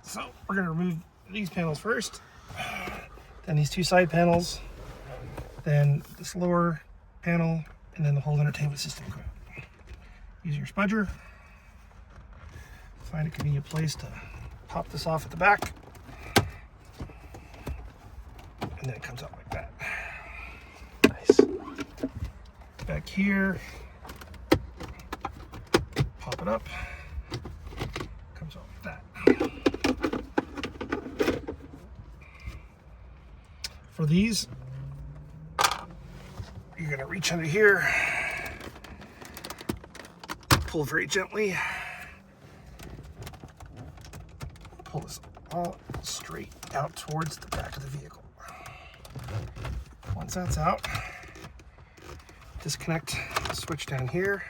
So we're going to remove these panels first, then these two side panels, then this lower panel, and then the whole entertainment system. Use your spudger. Find a convenient place to pop this off at the back. And then it comes out like that. Nice. Back here, pop it up. Comes out like that. For these, you're going to reach under here, pull very gently, pull this all straight out towards the back of the vehicle. Once that's out, disconnect the switch down here.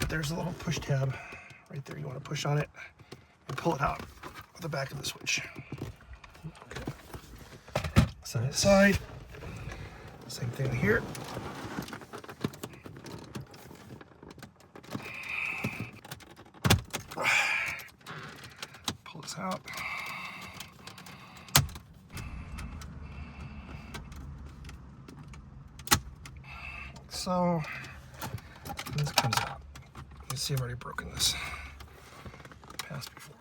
There's a little push tab right there. You want to push on it and pull it out of the back of the switch. Okay. Set it aside. Same thing here. Pull this out. So this comes out. You can see I've already broken this. Passed before.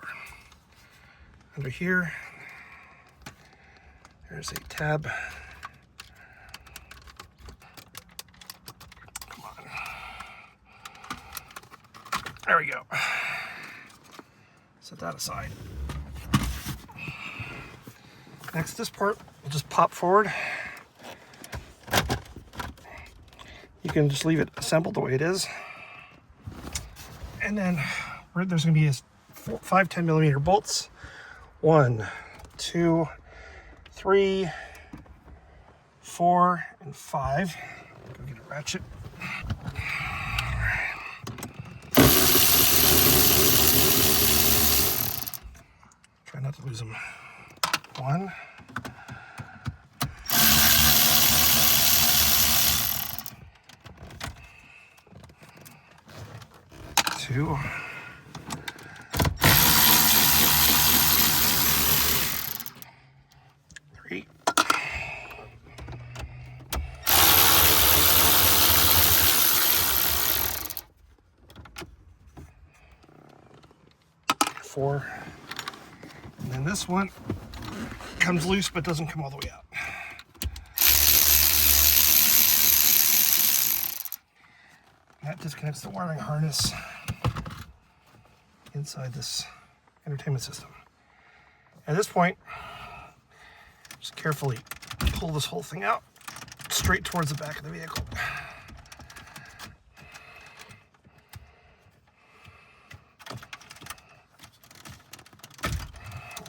Under here, there's a tab. Come on. There we go. Set that aside. Next, this part will just pop forward. You can just leave it assembled the way it is. And then there's going to be 5 10mm bolts. 1, 2, 3, 4, and 5. Go get a ratchet. Try not to lose them. 1. 2. 3. 4. And then this one comes loose but doesn't come all the way out. That disconnects the wiring harness inside this entertainment system. At this point, just carefully pull this whole thing out straight towards the back of the vehicle.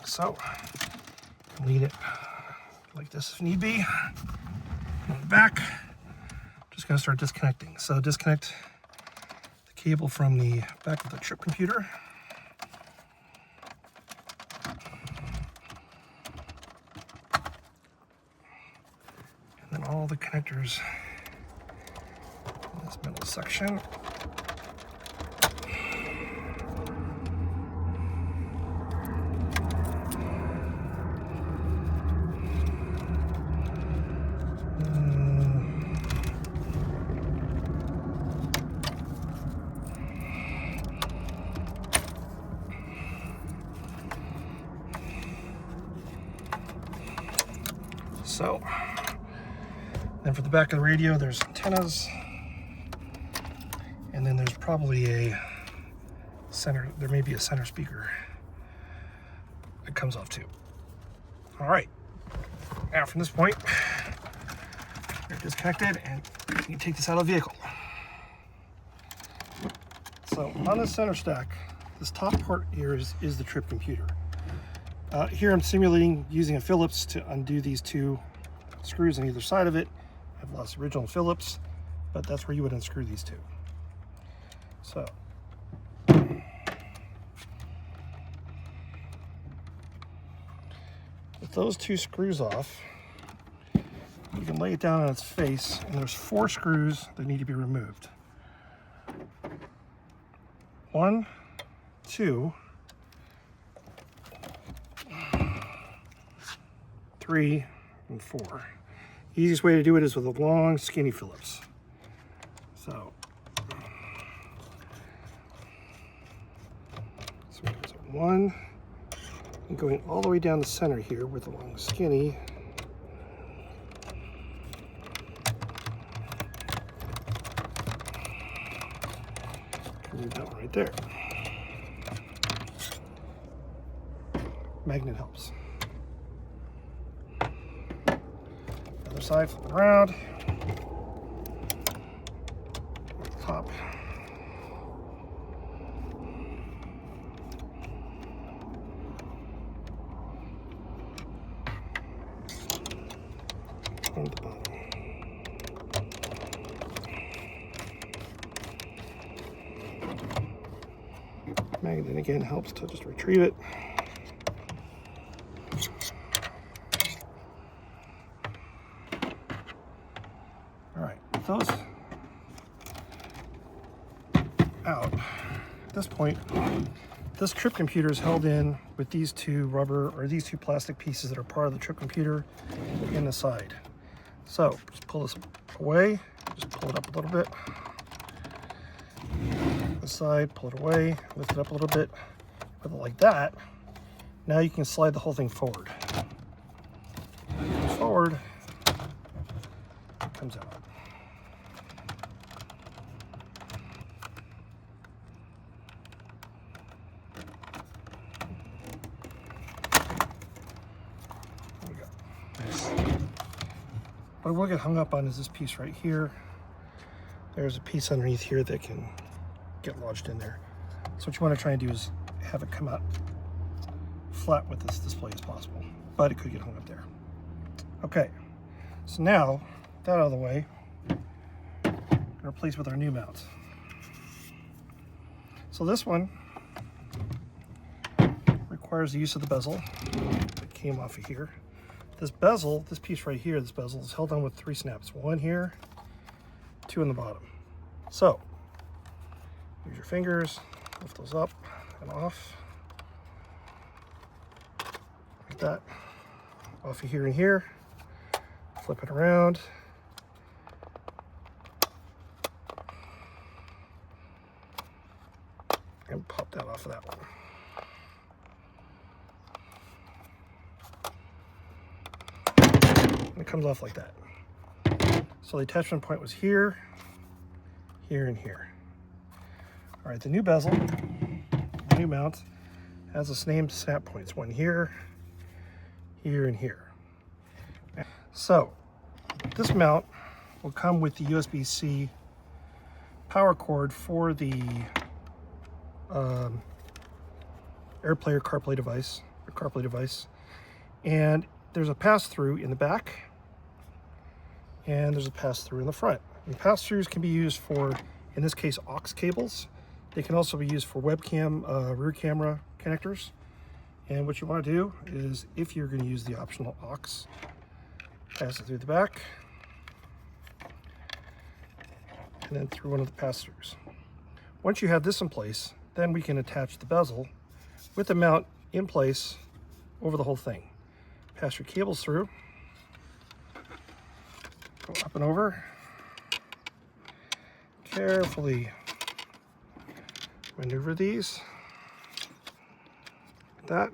So, lead it like this if need be. On the back, just going to start disconnecting. So disconnect the cable from the back of the trip computer. And then all the connectors in this middle section. So, then for the back of the radio, there's antennas, and then there's probably a center, there may be a center speaker that comes off too. All right, now from this point, they're disconnected, and you can take this out of the vehicle. So on the center stack, this top part here is the trip computer. Here I'm simulating using a Phillips to undo these 2 screws on either side of it. I've lost original Phillips, but that's where you would unscrew these 2. So, with those 2 screws off, you can lay it down on its face, and there's 4 screws that need to be removed. 1, 2, 3, and 4. Easiest way to do it is with a long, skinny Phillips. So there's 1, and going all the way down the center here with the long, skinny. Move that one right there. Magnet helps. Other side, flip it around. Top. And the bottom. Magnet again helps to just retrieve it. All right, with those out, at this point, this trip computer is held in with these two rubber or these two plastic pieces that are part of the trip computer in the side. So just pull this away, just pull it up a little bit. Side, pull it away, lift it up a little bit, with it like that. Now you can slide the whole thing forward. Forward, it comes out. There we go. What we'll get hung up on is this piece right here. There's a piece underneath here that can get lodged in there. So what you want to try and do is have it come out flat with this display as possible, but it could get hung up there. Okay, so now that out of the way, we're going to replace with our new mount. So this one requires the use of the bezel that came off of here. This bezel, this piece right here, this bezel is held on with 3 snaps. 1 here, 2 in the bottom. So use your fingers, lift those up and off, like that, off of here and here, flip it around, and pop that off of that one. And it comes off like that. So the attachment point was here, here, and here. All right, the new bezel, the new mount, has the same snap points. 1 here, here, and here. So this mount will come with the USB-C power cord for the AirPlay or CarPlay device, and there's a pass-through in the back, and there's a pass-through in the front. And pass-throughs can be used for, in this case, aux cables. They can also be used for webcam, rear camera connectors. And what you want to do is, if you're going to use the optional aux, pass it through the back, and then through one of the pass-throughs. Once you have this in place, then we can attach the bezel with the mount in place over the whole thing. Pass your cables through, go up and over, carefully maneuver these, like that.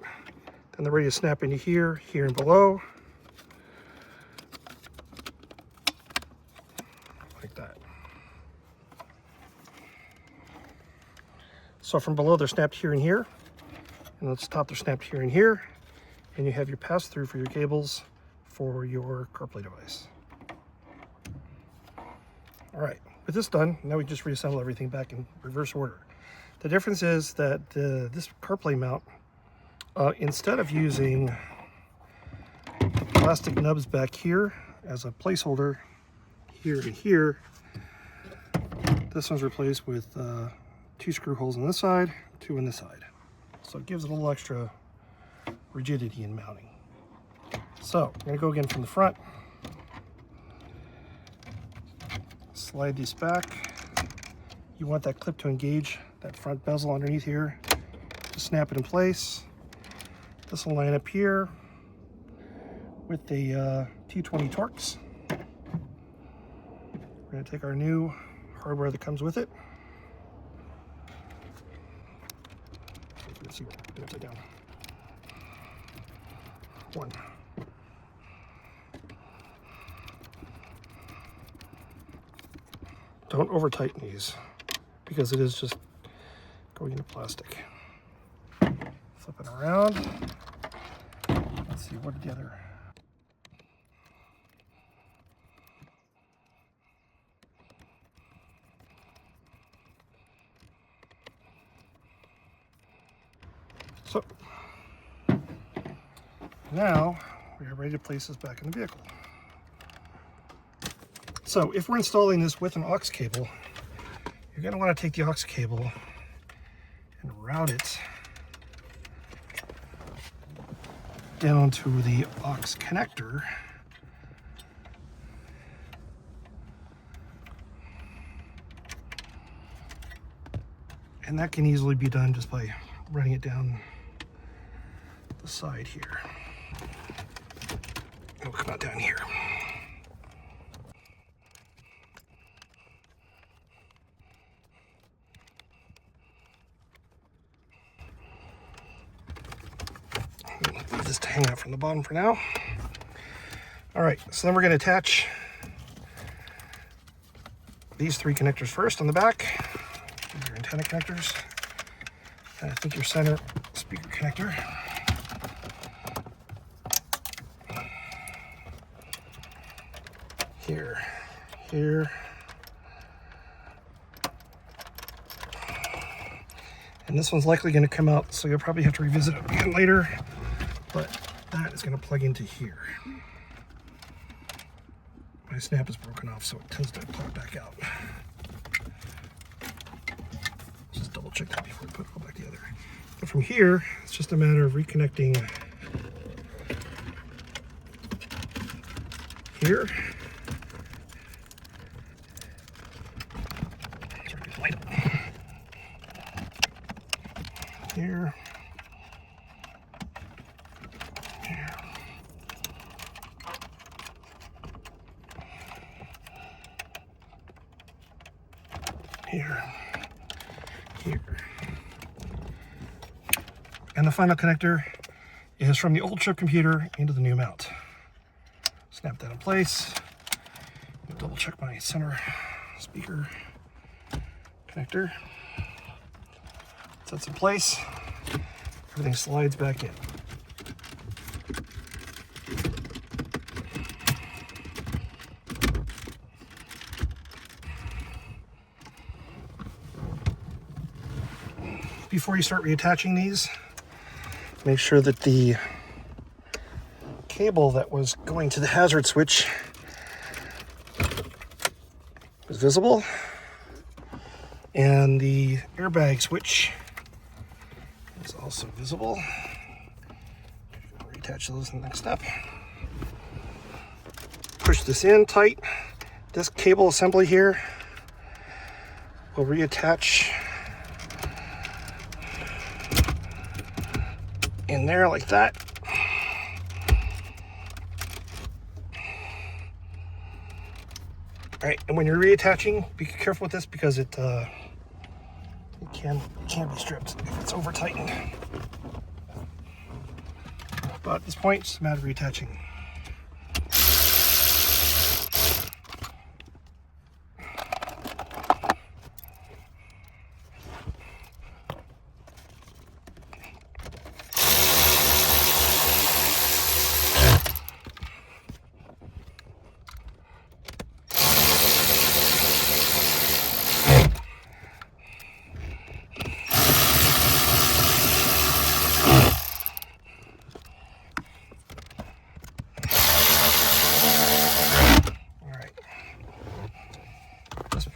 Then they're ready to snap into here, here and below, like that. So from below they're snapped here and here, and at the top they're snapped here and here, and you have your pass-through for your cables for your CarPlay device. All right, with this done, now we just reassemble everything back in reverse order. The difference is that this CarPlay mount, instead of using the plastic nubs back here as a placeholder here and here, this one's replaced with 2 screw holes on this side, 2 on this side. So it gives it a little extra rigidity in mounting. So I'm going to go again from the front, slide these back. You want that clip to engage that front bezel underneath here. Just snap it in place. This will line up here with a T20 Torx. We're going to take our new hardware that comes with it. Let's see, upside down. One. Don't over tighten these because it is just going into plastic. Flip it around. Let's see, what did the other... So, now we are ready to place this back in the vehicle. So, if we're installing this with an aux cable, you're going to want to take the aux cable and route it down to the aux connector. And that can easily be done just by running it down the side here. It'll come out down here. Leave this to hang out from the bottom for now. All right, so then we're going to attach these three connectors first on the back. Your antenna connectors. And I think your center speaker connector. Here. And this one's likely going to come out, so you'll probably have to revisit it again later. But that is going to plug into here. My snap is broken off, so it tends to plug back out. Just double check that before we put it all back together. But from here, it's just a matter of reconnecting here. Here. Here. And the final connector is from the old chip computer into the new mount. Snap that in place. Double check my center speaker connector. That's in place. Everything slides back in. Before you start reattaching these, make sure that the cable that was going to the hazard switch is visible, and the airbag switch is also visible. Reattach those in the next step. Push this in tight. This cable assembly here will reattach in there like that. All right, and when you're reattaching, be careful with this because it can be stripped if it's over tightened. But at this point, it's a matter of reattaching.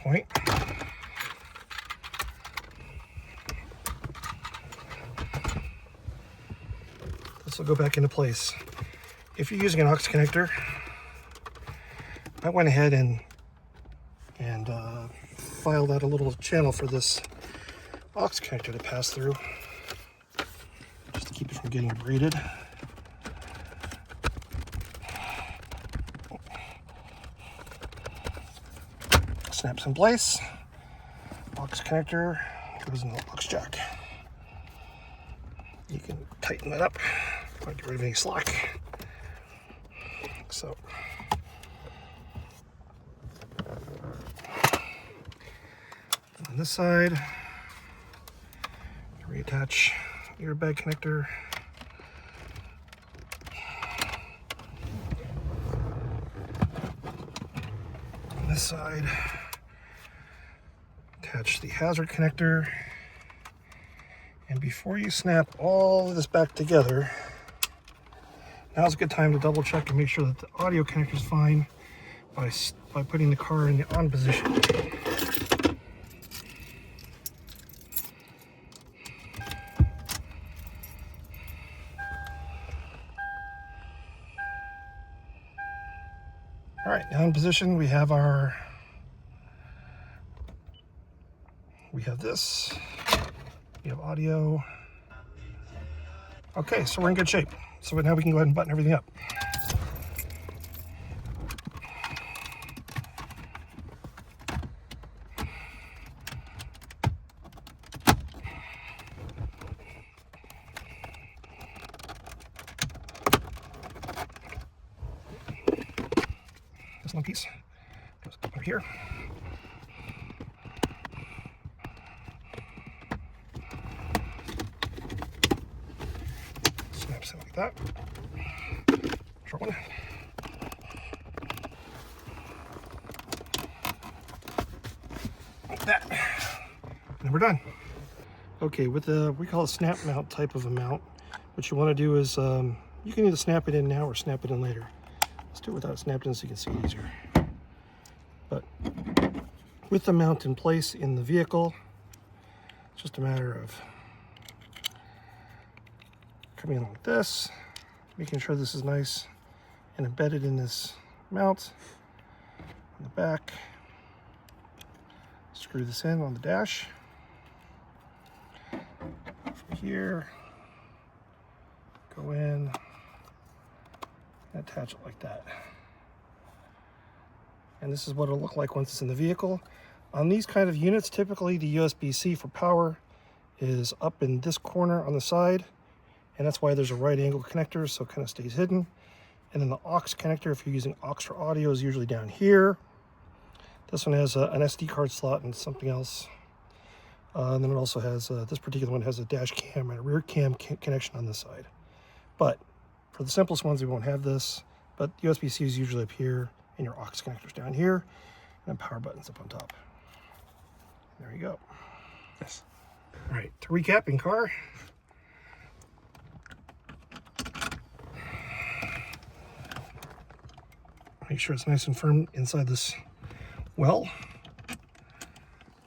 Point. This will go back into place. If you're using an aux connector, I went ahead and filed out a little channel for this aux connector to pass through, just to keep it from getting braided. snaps in place. Aux connector goes in the aux jack. You can tighten that up, get rid of any slack. So, on this side, reattach airbag connector. On this side, attach the hazard connector. And before you snap all of this back together, now's a good time to double check and make sure that the audio connector is fine by putting the car in the on position. All right, now in position, we have this, we have audio. Okay, so we're in good shape. So now we can go ahead and button everything up. This one piece goes up here. Snaps in like that. Short one. Like that. And then we're done. Okay, with the, we call it snap mount type of a mount, what you want to do is, you can either snap it in now or snap it in later. Let's do it without it snapped in so you can see it easier. But with the mount in place in the vehicle, it's just a matter of coming in like this, making sure this is nice and embedded in this mount on the back. Screw this in on the dash. From here, go in, and attach it like that. And this is what it'll look like once it's in the vehicle. On these kind of units, typically the USB-C for power is up in this corner on the side, and that's why there's a right angle connector, so it kind of stays hidden. And then the aux connector, if you're using aux for audio, is usually down here. This one has an SD card slot and something else. And then it also has, this particular one has a dash cam and a rear cam connection on this side. But for the simplest ones, we won't have this, but USB-C is usually up here, and your aux connector's down here, and then power buttons up on top. There you go. Yes. All right, to recap in car. Make sure it's nice and firm inside this well.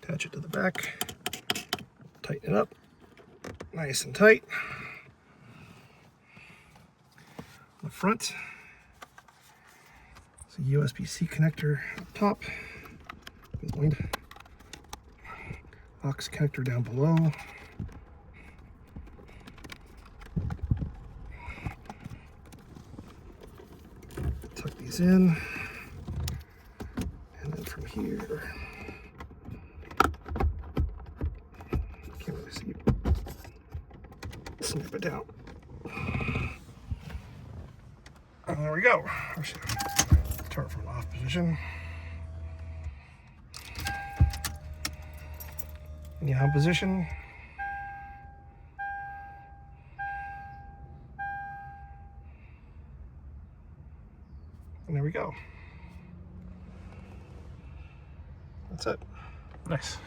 Attach it to the back. Tighten it up. Nice and tight. On the front, it's a USB-C connector up top. Aux connector down below. Tuck these in, and then from here, can't really see, snap it down. And there we go. Actually, turn it from an off position. In the on position. And there we go. That's it. Nice.